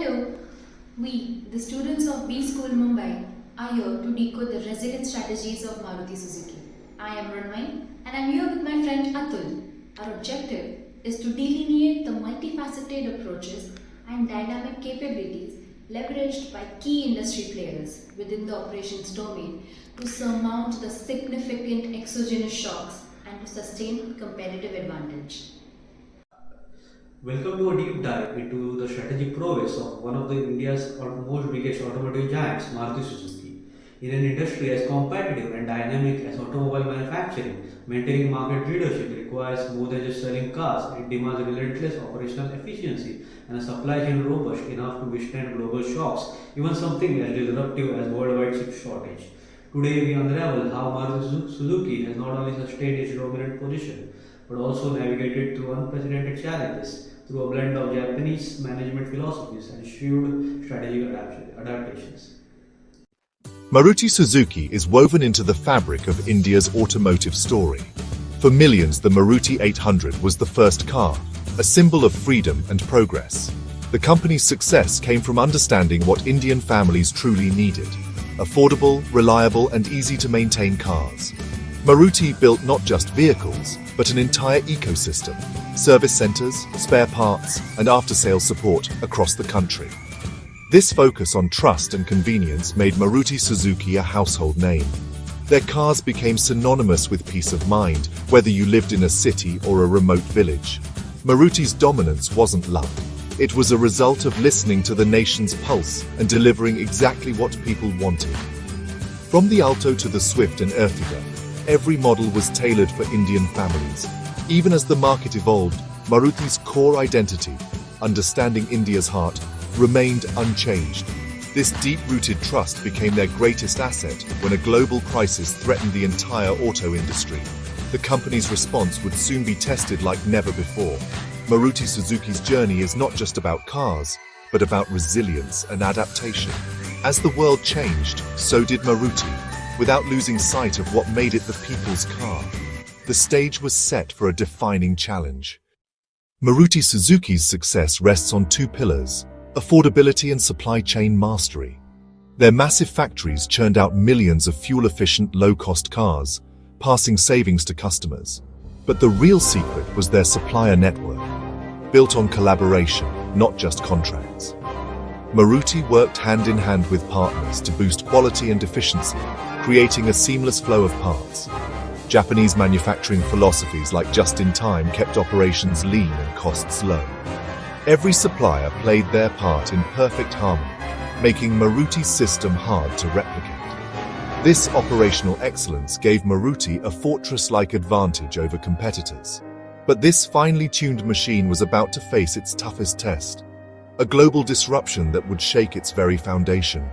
Hello, we, the students of B School Mumbai, are here to decode the resilient strategies of Maruti Suzuki. I am Ranmay and I am here with my friend Atul. Our objective is to delineate the multifaceted approaches and dynamic capabilities leveraged by key industry players within the operations domain to surmount the significant exogenous shocks and to sustain competitive advantage. Welcome to a deep dive into the strategic prowess of one of the India's most biggest automotive giants, Maruti Suzuki. In an industry as competitive and dynamic as automobile manufacturing, maintaining market leadership requires more than just selling cars. It demands relentless operational efficiency and a supply chain robust enough to withstand global shocks, even something as disruptive as worldwide chip shortage. Today, we unravel how Maruti Suzuki has not only sustained its dominant position but also navigated through unprecedented challenges through a blend of Japanese management philosophies and shrewd strategic adaptations. Maruti Suzuki is woven into the fabric of India's automotive story. For millions, the Maruti 800 was the first car, a symbol of freedom and progress. The company's success came from understanding what Indian families truly needed: affordable, reliable, and easy-to-maintain cars. Maruti built not just vehicles, but an entire ecosystem: service centers, spare parts, and after-sales support across the country. This focus on trust and convenience made Maruti Suzuki a household name. Their cars became synonymous with peace of mind, whether you lived in a city or a remote village. Maruti's dominance wasn't luck. It was a result of listening to the nation's pulse and delivering exactly what people wanted. From the Alto to the Swift and Ertiga, every model was tailored for Indian families. Even as the market evolved, Maruti's core identity, understanding India's heart, remained unchanged. This deep-rooted trust became their greatest asset when a global crisis threatened the entire auto industry. The company's response would soon be tested like never before. Maruti Suzuki's journey is not just about cars, but about resilience and adaptation. As the world changed, so did Maruti, without losing sight of what made it the people's car. The stage was set for a defining challenge. Maruti Suzuki's success rests on two pillars: affordability and supply chain mastery. Their massive factories churned out millions of fuel-efficient, low-cost cars, passing savings to customers. But the real secret was their supplier network, built on collaboration, not just contracts. Maruti worked hand-in-hand with partners to boost quality and efficiency, creating a seamless flow of parts. Japanese manufacturing philosophies like just-in-time kept operations lean and costs low. Every supplier played their part in perfect harmony, making Maruti's system hard to replicate. This operational excellence gave Maruti a fortress-like advantage over competitors. But this finely tuned machine was about to face its toughest test: a global disruption that would shake its very foundation.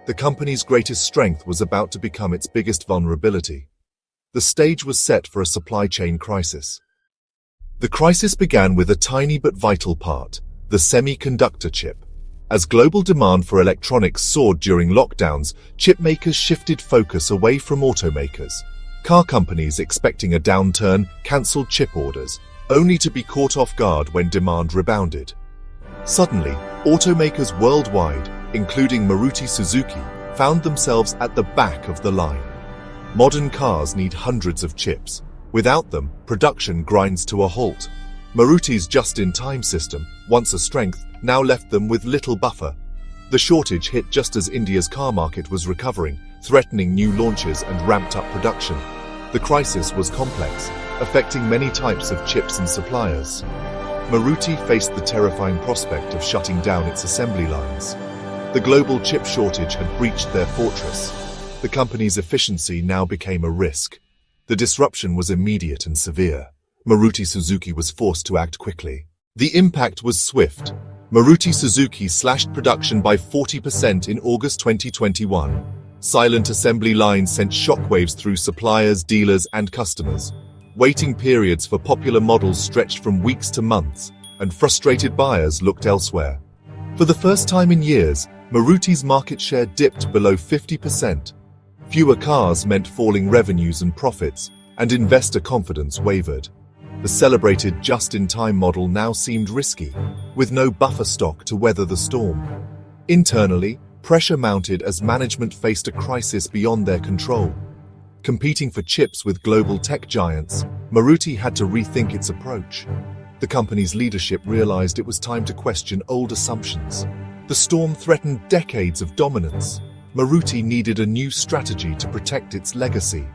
The company's greatest strength was about to become its biggest vulnerability. The stage was set for a supply chain crisis. The crisis began with a tiny but vital part: the semiconductor chip. As global demand for electronics soared during lockdowns, chip makers shifted focus away from automakers. Car companies, expecting a downturn, cancelled chip orders, only to be caught off guard when demand rebounded. Suddenly, automakers worldwide, including Maruti Suzuki, found themselves at the back of the line. Modern cars need hundreds of chips. Without them, production grinds to a halt. Maruti's just-in-time system, once a strength, now left them with little buffer. The shortage hit just as India's car market was recovering, threatening new launches and ramped up production. The crisis was complex, affecting many types of chips and suppliers. Maruti faced the terrifying prospect of shutting down its assembly lines. The global chip shortage had breached their fortress. The company's efficiency now became a risk. The disruption was immediate and severe. Maruti Suzuki was forced to act quickly. The impact was swift. Maruti Suzuki slashed production by 40% in August 2021. Silent assembly lines sent shockwaves through suppliers, dealers, and customers. Waiting periods for popular models stretched from weeks to months, and frustrated buyers looked elsewhere. For the first time in years, Maruti's market share dipped below 50%. Fewer cars meant falling revenues and profits, and investor confidence wavered. The celebrated just-in-time model now seemed risky, with no buffer stock to weather the storm. Internally, pressure mounted as management faced a crisis beyond their control. Competing for chips with global tech giants, Maruti had to rethink its approach. The company's leadership realized it was time to question old assumptions. The storm threatened decades of dominance. Maruti needed a new strategy to protect its legacy.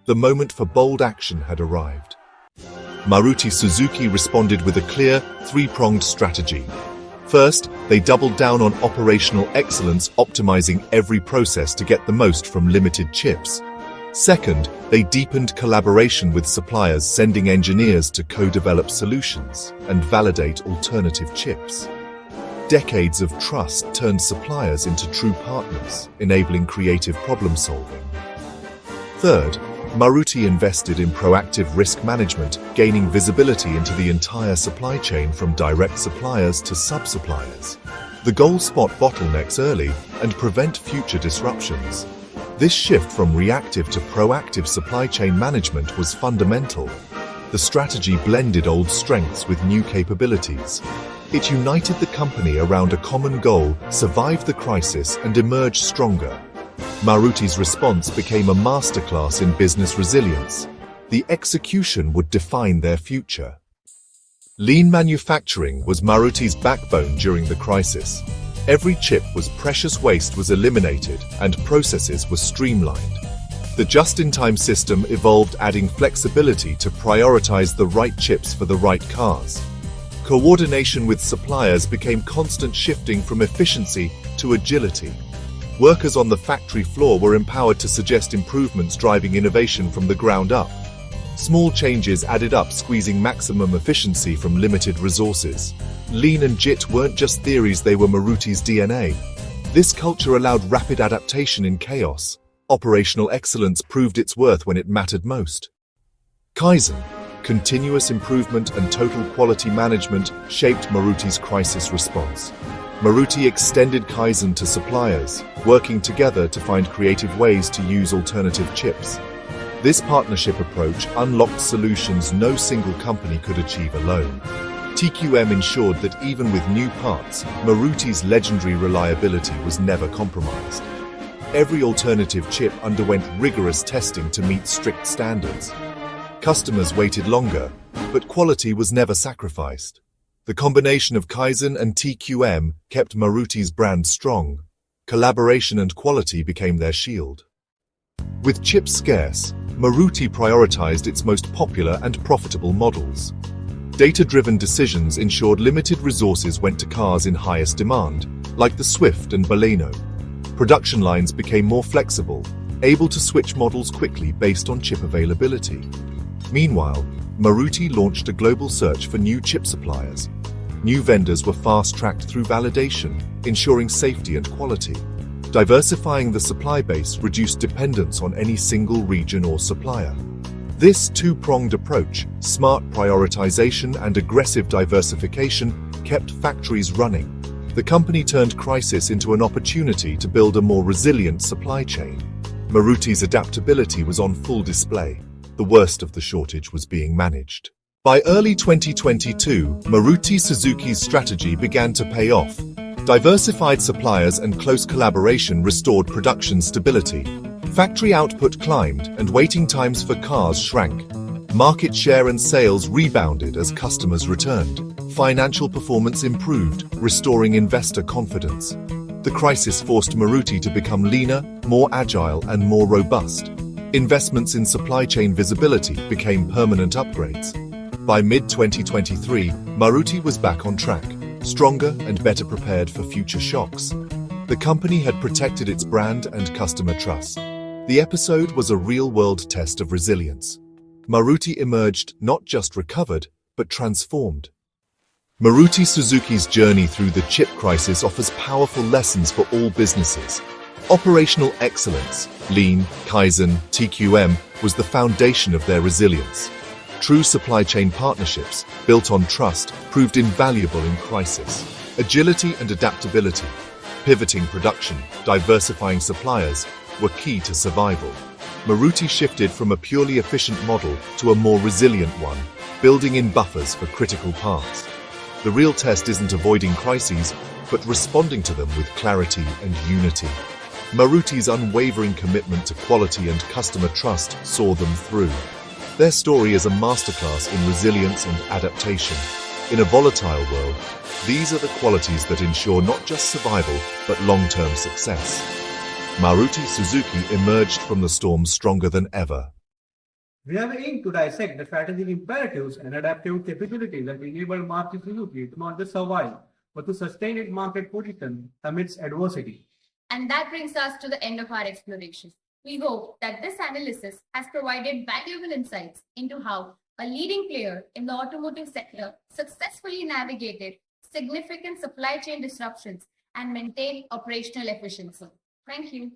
The moment for bold action had arrived. Maruti Suzuki responded with a clear, three-pronged strategy. First, they doubled down on operational excellence, optimizing every process to get the most from limited chips. Second, they deepened collaboration with suppliers, sending engineers to co-develop solutions and validate alternative chips. Decades of trust turned suppliers into true partners, enabling creative problem-solving. Third, Maruti invested in proactive risk management, gaining visibility into the entire supply chain from direct suppliers to sub-suppliers. The goal: spot bottlenecks early and prevent future disruptions. This shift from reactive to proactive supply chain management was fundamental. The strategy blended old strengths with new capabilities. It united the company around a common goal, survived the crisis, and emerged stronger. Maruti's response became a masterclass in business resilience. The execution would define their future. Lean manufacturing was Maruti's backbone during the crisis. Every chip was precious, waste was eliminated, and processes were streamlined. The just-in-time system evolved, adding flexibility to prioritize the right chips for the right cars. Coordination with suppliers became constant, shifting from efficiency to agility. Workers on the factory floor were empowered to suggest improvements, driving innovation from the ground up. Small changes added up, squeezing maximum efficiency from limited resources. Lean and JIT weren't just theories, they were Maruti's DNA. This culture allowed rapid adaptation in chaos. Operational excellence proved its worth when it mattered most. Kaizen, continuous improvement and total quality management, shaped Maruti's crisis response. Maruti extended Kaizen to suppliers, working together to find creative ways to use alternative chips. This partnership approach unlocked solutions no single company could achieve alone. TQM ensured that even with new parts, Maruti's legendary reliability was never compromised. Every alternative chip underwent rigorous testing to meet strict standards. Customers waited longer, but quality was never sacrificed. The combination of Kaizen and TQM kept Maruti's brand strong. Collaboration and quality became their shield. With chips scarce, Maruti prioritized its most popular and profitable models. Data-driven decisions ensured limited resources went to cars in highest demand, like the Swift and Baleno. Production lines became more flexible, able to switch models quickly based on chip availability. Meanwhile, Maruti launched a global search for new chip suppliers. New vendors were fast-tracked through validation, ensuring safety and quality. Diversifying the supply base reduced dependence on any single region or supplier. This two-pronged approach, smart prioritization and aggressive diversification, kept factories running. The company turned crisis into an opportunity to build a more resilient supply chain. Maruti's adaptability was on full display. The worst of the shortage was being managed. By early 2022, Maruti Suzuki's strategy began to pay off. Diversified suppliers and close collaboration restored production stability. Factory output climbed and waiting times for cars shrank. Market share and sales rebounded as customers returned. Financial performance improved, restoring investor confidence. The crisis forced Maruti to become leaner, more agile, and more robust. Investments in supply chain visibility became permanent upgrades. By mid-2023, Maruti was back on track, stronger and better prepared for future shocks. The company had protected its brand and customer trust. The episode was a real-world test of resilience. Maruti emerged not just recovered, but transformed. Maruti Suzuki's journey through the chip crisis offers powerful lessons for all businesses. Operational excellence, Lean, Kaizen, TQM, was the foundation of their resilience. True supply chain partnerships, built on trust, proved invaluable in crisis. Agility and adaptability, pivoting production, diversifying suppliers, were key to survival. Maruti shifted from a purely efficient model to a more resilient one, building in buffers for critical parts. The real test isn't avoiding crises, but responding to them with clarity and unity. Maruti's unwavering commitment to quality and customer trust saw them through. Their story is a masterclass in resilience and adaptation. In a volatile world, these are the qualities that ensure not just survival, but long-term success. Maruti Suzuki emerged from the storm stronger than ever. We have aimed to dissect the strategic imperatives and adaptive capabilities that enable Maruti Suzuki to not just survive, but to sustain its market position amidst adversity. And that brings us to the end of our exploration. We hope that this analysis has provided valuable insights into how a leading player in the automotive sector successfully navigated significant supply chain disruptions and maintained operational efficiency. Thank you.